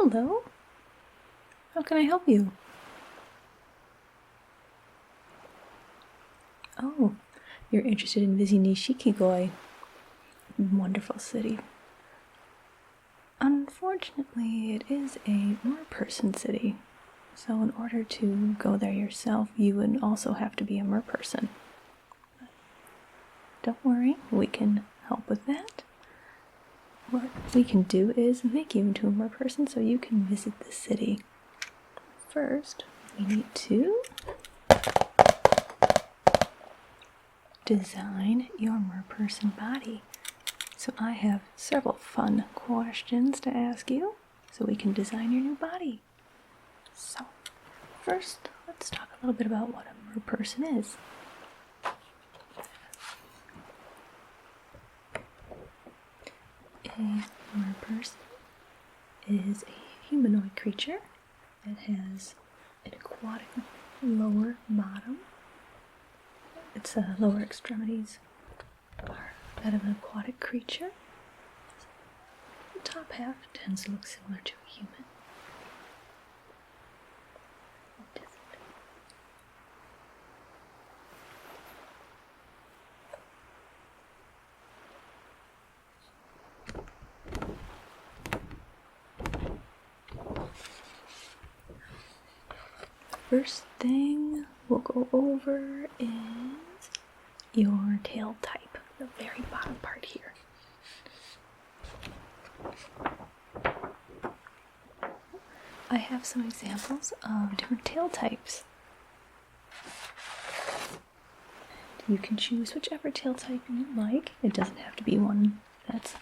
Hello. How can I help you? Oh, you're interested in visiting Nishikigoi. Wonderful city. Unfortunately, it is a Merperson city. So in order to go there yourself, you would also have to be a Merperson. Don't worry, we can help with that. What we can do is make you into a Merperson so you can visit the city. First, we need to design your Merperson body. So I have several fun questions to ask you so we can design your new body. So, first, let's talk a little bit about what a Merperson is. A merperson is a humanoid creature that has an aquatic lower bottom. Its lower extremities are that of an aquatic creature. The top half tends to look similar to a human. First thing we'll go over is your tail type, the very bottom part here. I have some examples of different tail types. You can choose whichever tail type you like. It doesn't have to be one that's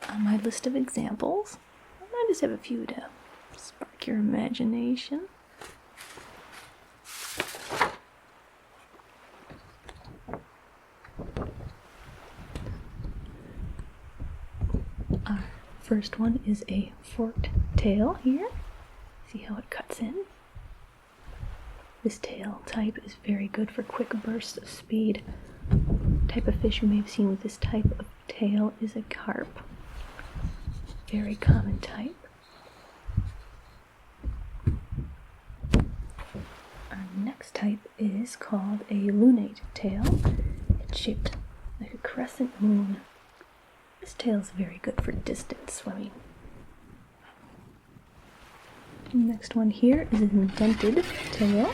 on my list of examples. I just have a few to spark your imagination. Our first one is a forked tail here. See how it cuts in? This tail type is very good for quick bursts of speed. The type of fish you may have seen with this type of tail is a carp. Very common type. Our next type is called a Lunate Tail. It's shaped like a crescent moon. This tail is very good for distance swimming. Next one here is an Indented Tail.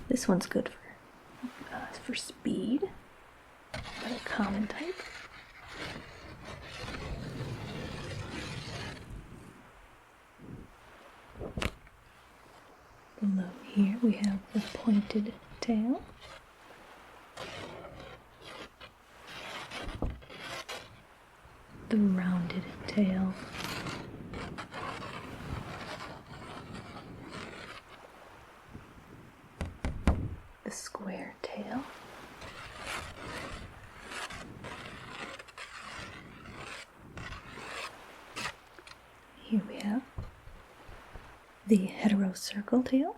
This one's good for speed, but a common type. Below here we have the pointed tail. The rounded tail. The square tail. Here we have the heterocircle tail.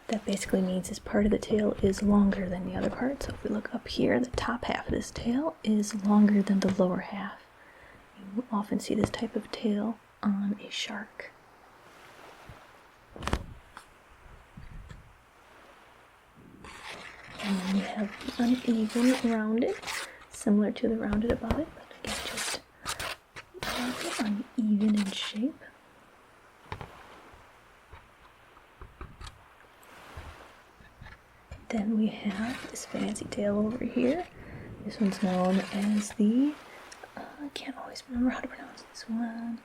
That basically means this part of the tail is longer than the other part. So if we look up here, the top half of this tail is longer than the lower half. You often see this type of tail on a shark. And then we have the uneven rounded, similar to the rounded above it, but again just uneven in shape. Then we have this fancy tail over here. This one's known as the, I can't always remember how to pronounce this one,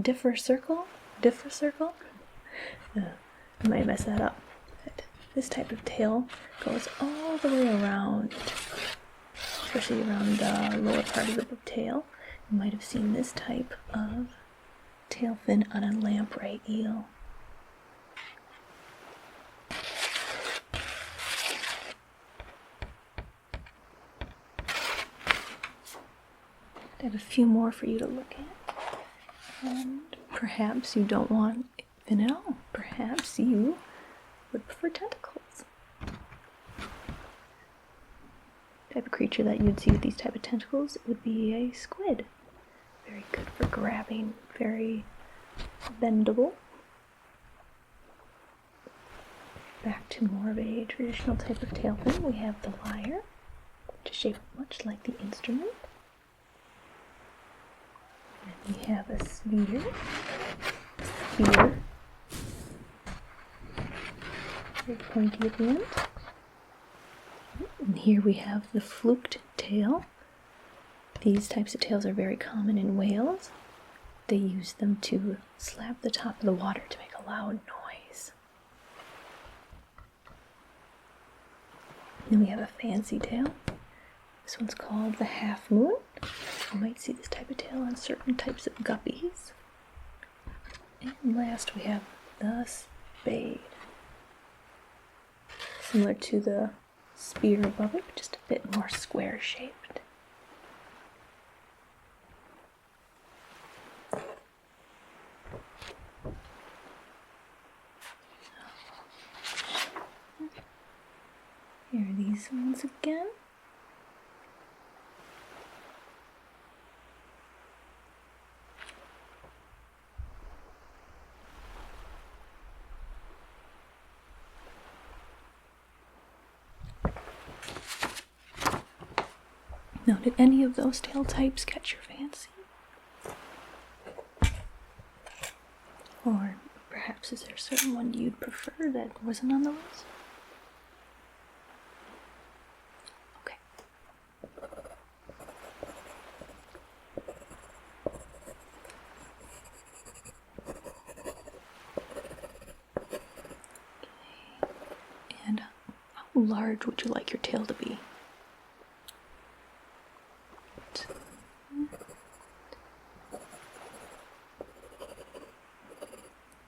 differ circle. I might mess that up. But this type of tail goes all the way around, especially around the lower part of the tail. You might have seen this type of tail fin on a lamprey eel. I have a few more for you to look at. And perhaps you don't want fin at all. Perhaps you would prefer tentacles. The type of creature that you'd see with these type of tentacles would be a squid. very good for grabbing, very bendable. Back to more of a traditional type of tail fin, we have the lyre, which is shaped much like the instrument. And we have a spear, very pointy at the end. And here we have the Fluked Tail. These types of tails are very common in whales. They use them to slap the top of the water to make a loud noise. Then we have a fancy tail. This one's called the half moon. You might see this type of tail on certain types of guppies. And last we have the spade. Similar to the spear above it, but just a bit more square shaped. Here are these ones again. Now, did any of those tail types catch your fancy? Or perhaps is there a certain one you'd prefer that wasn't on the list? Okay. And how large would you like your tail to be?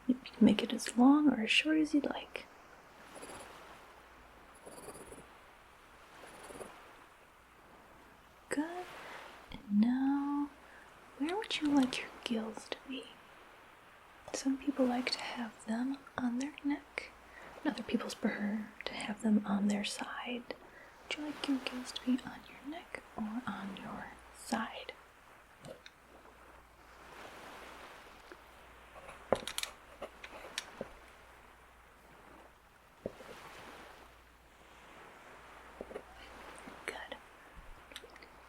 You can make it as long or as short as you'd like. Good. And now, where would you like your gills to be? Some people like to have them on their neck, and other people prefer to have them on their side. Would you like your gills to be on your neck or on your side? Good.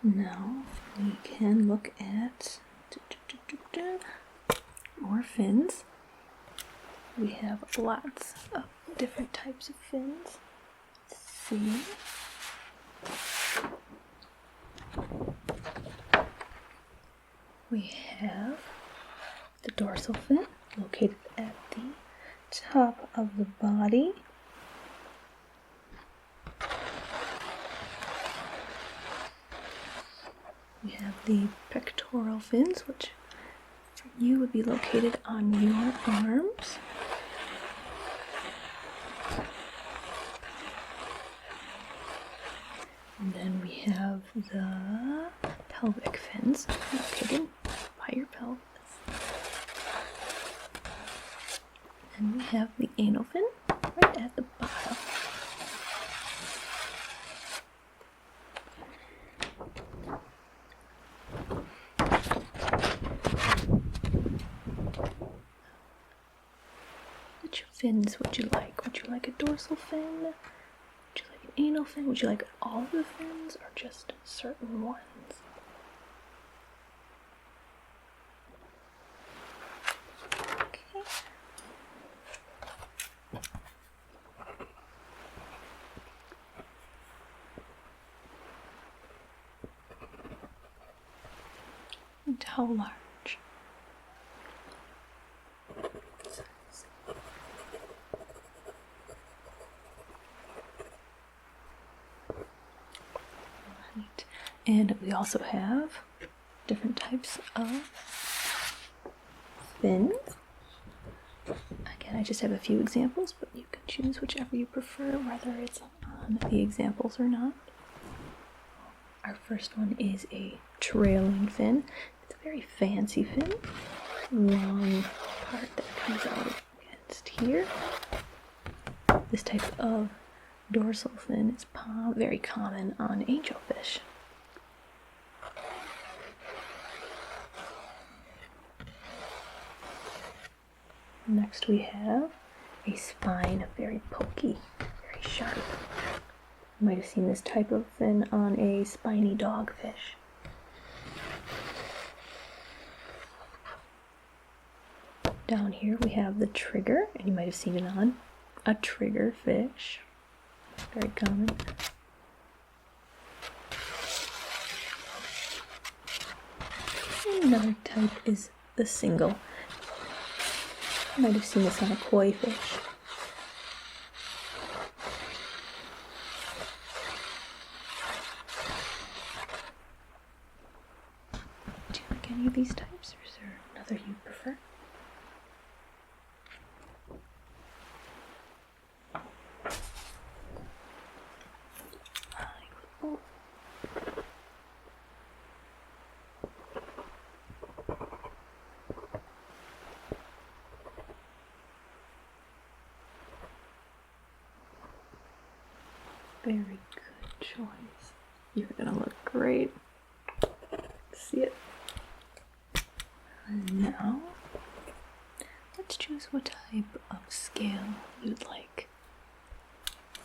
Now we can look at more fins. We have lots of different types of fins. Let's see. We have the dorsal fin, located at the top of the body. We have the pectoral fins, which for you would be located on your arms. And then we have the pelvic fins, located by your pelvis. And we have the anal fin right at the bottom. Which fins would you like? Would you like a dorsal fin? Would you like an anal fin? Would you like all of the fins or just certain ones? Okay. And how large? And we also have different types of fins. Again, I just have a few examples, but you can choose whichever you prefer, whether it's on the examples or not. Our first one is a trailing fin. It's a very fancy fin. Long part that comes out against here. This type of dorsal fin is very common on angelfish. Next we have a spine, very pokey, very sharp. You might have seen this type of fin on a spiny dogfish. Down here we have the trigger, and you might have seen it on a trigger fish. Very common. Another type is the single. You might have seen this on a koi fish. Do you like any of these types, or is there another you prefer? Very good choice. You're gonna look great. See it? And now, let's choose what type of scale you'd like.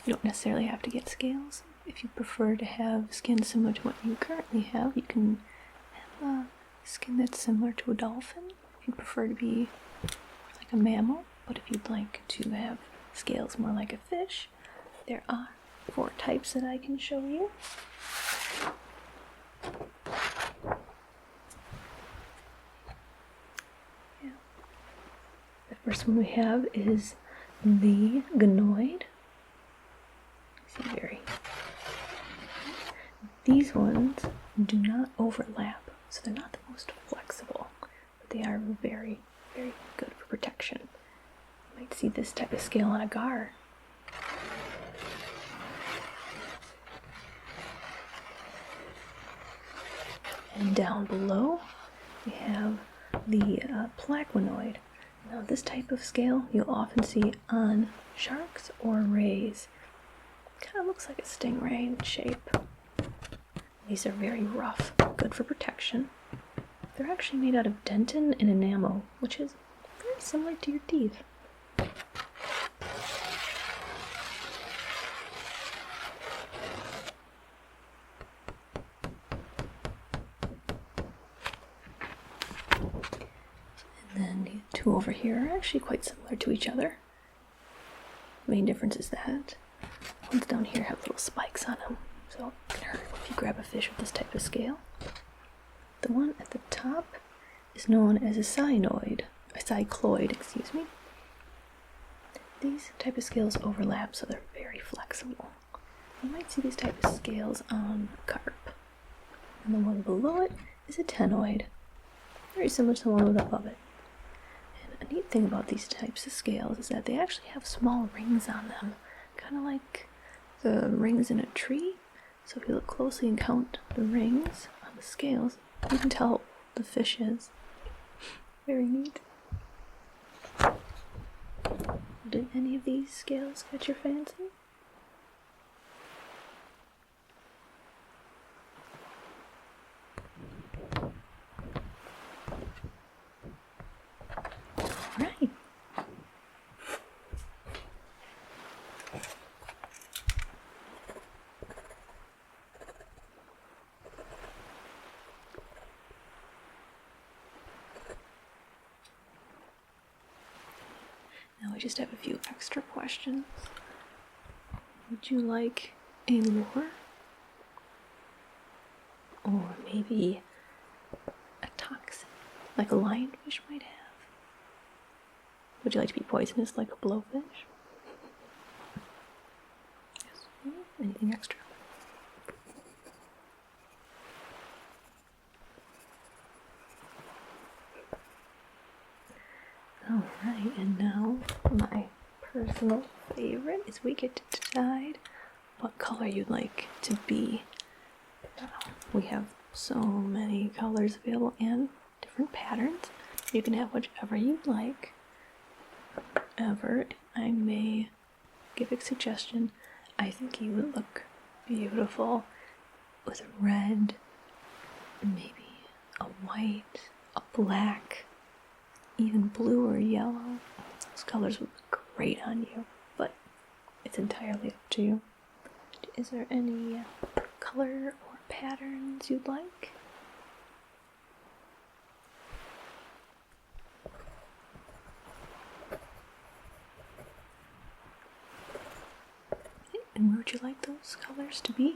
You don't necessarily have to get scales. If you prefer to have skin similar to what you currently have, you can have a skin that's similar to a dolphin. If you prefer to be like a mammal, but if you'd like to have scales more like a fish, there are 4 types that I can show you. Yeah. The first one we have is the Gnoid. See, these ones do not overlap, so they're not the most flexible, but they are very, very good for protection. You might see this type of scale on a gar. And down below, we have the Plaquinoid. Now this type of scale you'll often see on sharks or rays. Kind of looks like a stingray in shape. These are very rough, good for protection. They're actually made out of dentin and enamel, which is very similar to your teeth. Two over here are actually quite similar to each other. The main difference is that ones down here have little spikes on them, so it can hurt if you grab a fish with this type of scale. The one at the top is known as a cycloid, excuse me. These type of scales overlap, so they're very flexible. You might see these type of scales on carp. And the one below it is a ctenoid, very similar to the one above it. A neat thing about these types of scales is that they actually have small rings on them, kind of like the rings in a tree. So if you look closely and count the rings on the scales, you can tell what the fish is. Very neat. Did any of these scales catch your fancy? Right. Now we just have a few extra questions. Would you like a lure? Or maybe a toxin, like a lionfish might have? Would you like to be poisonous like a blowfish? Yes. Anything extra? Alright, and now my personal favorite is we get to decide what color you'd like to be. We have so many colors available and different patterns. You can have whichever you'd like. However, I may give a suggestion. I think you would look beautiful with red, maybe a white, a black, even blue or yellow. colors would look great on you, but it's entirely up to you. Is there any color or patterns you'd like? And where would you like those colors to be?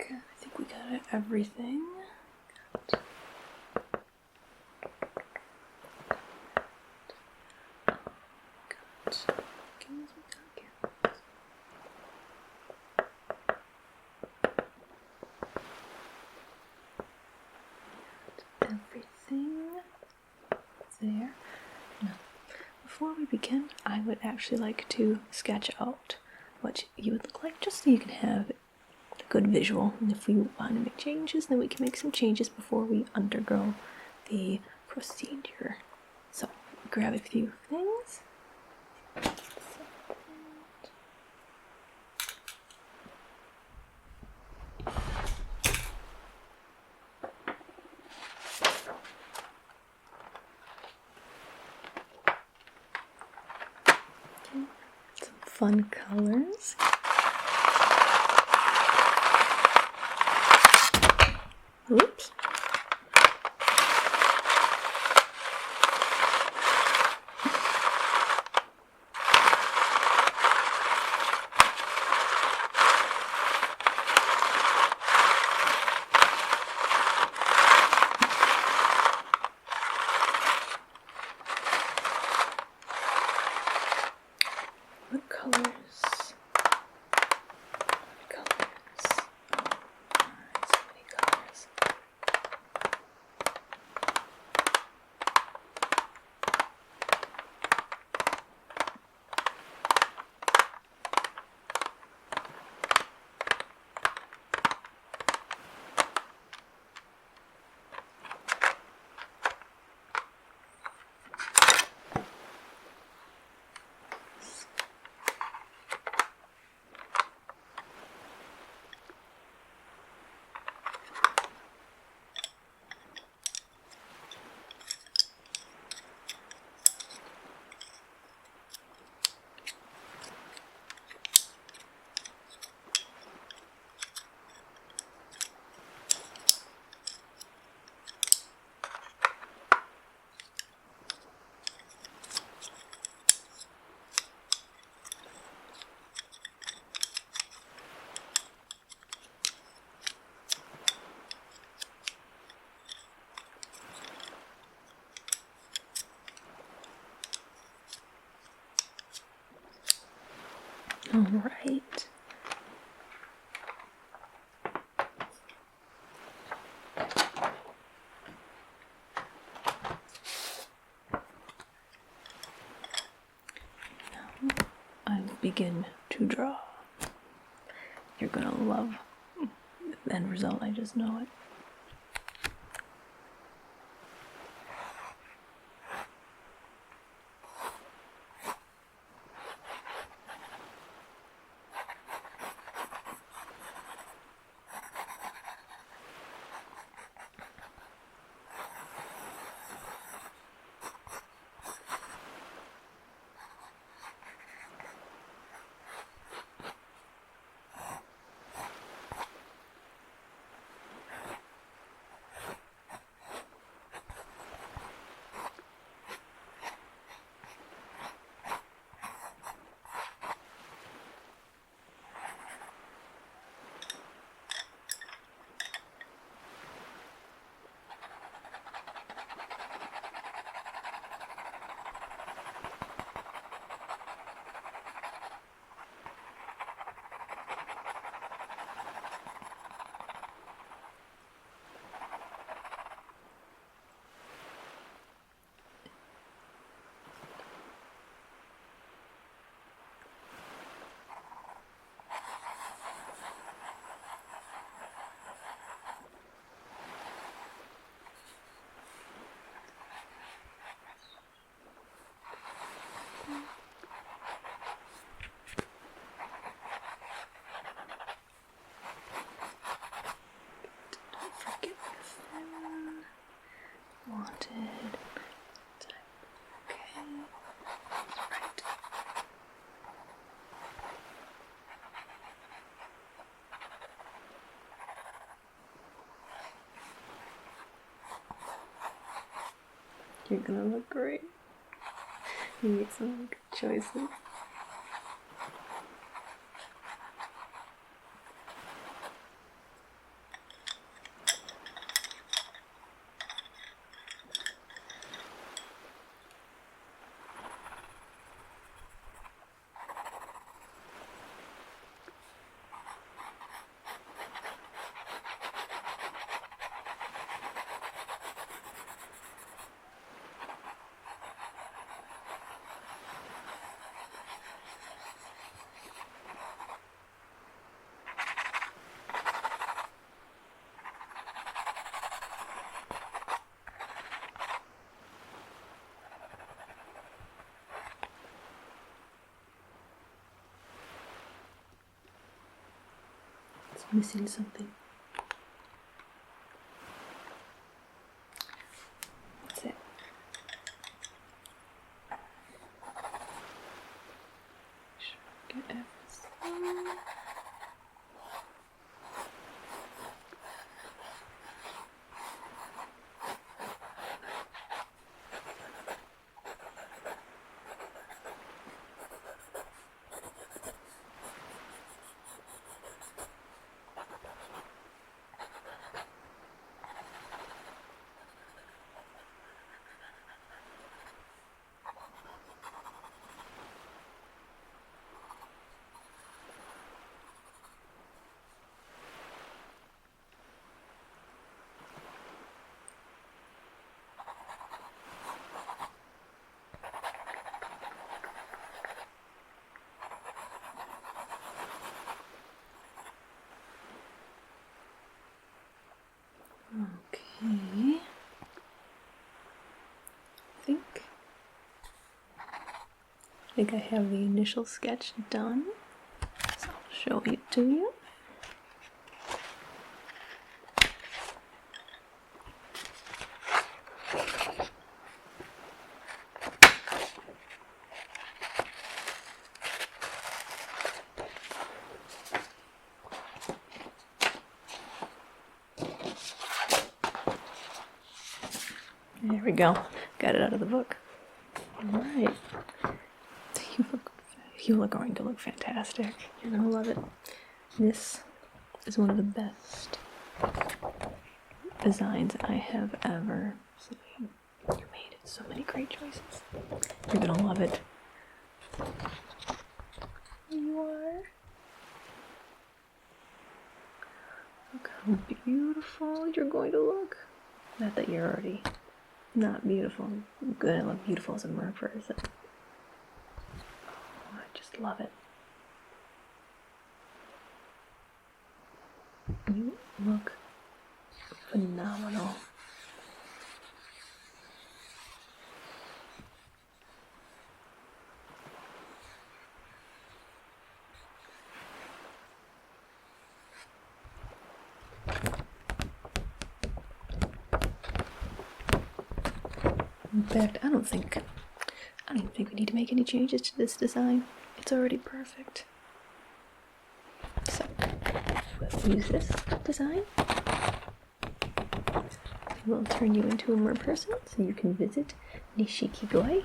I think we got everything. Everything there. Now, before we begin, I would actually like to sketch out what you would look like, just so you can have a good visual. And if we want to make changes, then we can make some changes before we undergo the procedure. So, grab a few things. Some fun colors. Oops. What colors? So many colors. All right. Now I will begin to draw. You're gonna love the end result, I just know it. You're gonna look great. You made some good choices. It's missing something. That's it. Get everything. Okay. I think I have the initial sketch done, so I'll show it to you. There we go. Got it out of the book. Alright. You are going to look fantastic. You're going to love it. This is one of the best designs I have ever seen. You made so many great choices. You're going to love it. You are. Look how beautiful you're going to look. Not that you're already not beautiful. You're gonna look beautiful as a merperson. Oh, I just love it. You look phenomenal. In fact, I don't even think we need to make any changes to this design. It's already perfect. So, we'll use this design. We'll turn you into a merperson so you can visit Nishikigoi.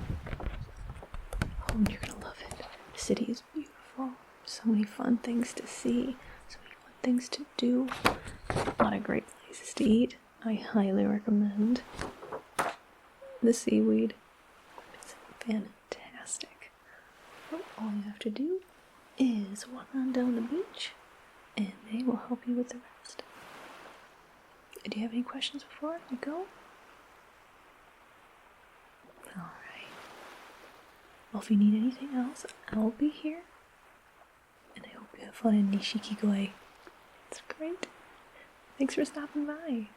Oh, and you're gonna love it. The city is beautiful. So many fun things to see. So many fun things to do. A lot of great places to eat. I highly recommend the seaweed. It's fantastic. So all you have to do is walk on down the beach and they will help you with the rest. Do you have any questions before we go? Alright. Well, if you need anything else, I'll be here. And I hope you have fun in Nishikigoi. It's great. Thanks for stopping by.